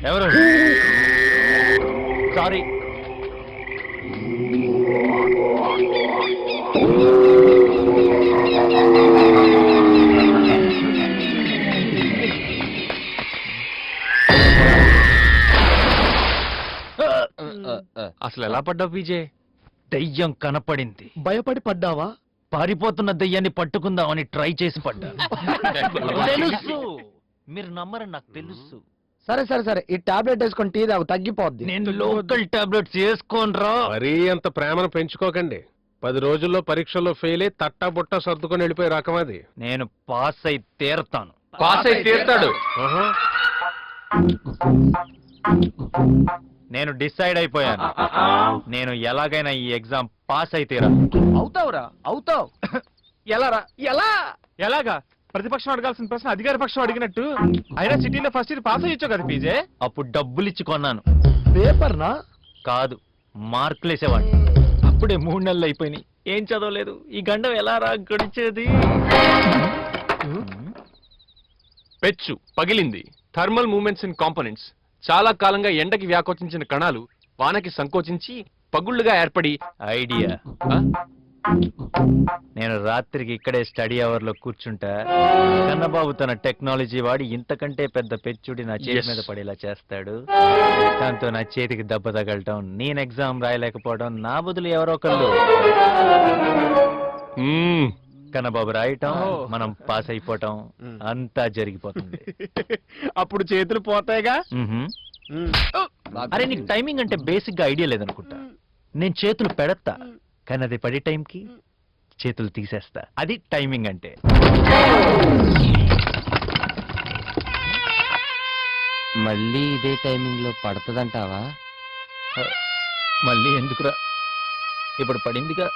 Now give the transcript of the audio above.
ఎవరు? సారీ. అసలు ఎలా పడ్డావు పీజే? దెయ్యం కనపడింది. భయపడి పడ్డావా? పారిపోతున్న దెయ్యాన్ని పట్టుకుందామని ట్రై చేసి పడ్డా. తెలుసు, మీరు నమ్మరని నాకు తెలుసు. సరే సరే సరే, ఈ టాబ్లెట్ వేసుకొని టీ తాగు, తగ్గిపోద్ది. నేను లోకల్ టాబ్లెట్స్ వేసుకోనరా. మరీ అంత ప్రేమను పెంచుకోకండి. 10 రోజుల్లో పరీక్షల్లో ఫెయిల్ అయి తట్టా బుట్ట సర్దుకొని వెళ్ళిపోయే రకం అది. నేను పాస్ అయి తీరతాను. పాస్ అయి తీరుతాడు. నేను డిసైడ్ అయిపోయాను. నేను ఎలాగైనా ఈ ఎగ్జామ్ పాస్ అయి తీరా. అవుతావురా, అవుతావు. ఎలారా? ఎలాగా? ప్రతిపక్షం అడగాల్సిన ప్రశ్న అధికార పక్షం అడిగినట్టు. అయినా సిటీలో ఫస్ట్ ఇయర్ పాస్ అయ్యొచ్చు కదా పీజే. అప్పుడు డబ్బులు ఇచ్చి కొన్నాను. పేపర్ నా కాదు, మార్కులు వేసేవాడిని. అప్పుడే 3 నెలలు అయిపోయినాయి. ఏం చదవలేదు. ఈ గండం ఎలా రా గడిచేది? పెచ్చు పగిలింది. Thermal moments in components. చాలా కాలంగా ఎండకి వ్యాకోచించిన కణాలు వానకి సంకోచించి పగుళ్లుగా ఏర్పడి. ఐడియా. నేను రాత్రికి ఇక్కడే స్టడీ అవర్ లో కూర్చుంటా. కన్నబాబు తన టెక్నాలజీ వాడి ఇంతకంటే పెద్ద పెచ్చుడి నా చేతి మీద పడేలా చేస్తాడు. దాంతో నా చేతికి దెబ్బ తగలటం, నేను ఎగ్జామ్ రాయలేకపోవడం, నా బదులు ఎవరో ఒకళ్ళు కన్నబాబు రాయటం, మనం పాస్ అయిపోవటం, అంతా జరిగిపోతుంది. అప్పుడు చేతులు పోతాయిగా. అరే, నీకు టైమింగ్ అంటే బేసిక్ గా ఐడియా లేదనుకుంటా. నేను చేతులు పెడతా, కానీ అది పడే టైంకి చేతులు తీసేస్తా. అది టైమింగ్ అంటే. మళ్ళీ ఇదే టైమింగ్ లో పడుతుందంటావా? మళ్ళీ ఎందుకురా, ఇప్పుడు పడిందిగా.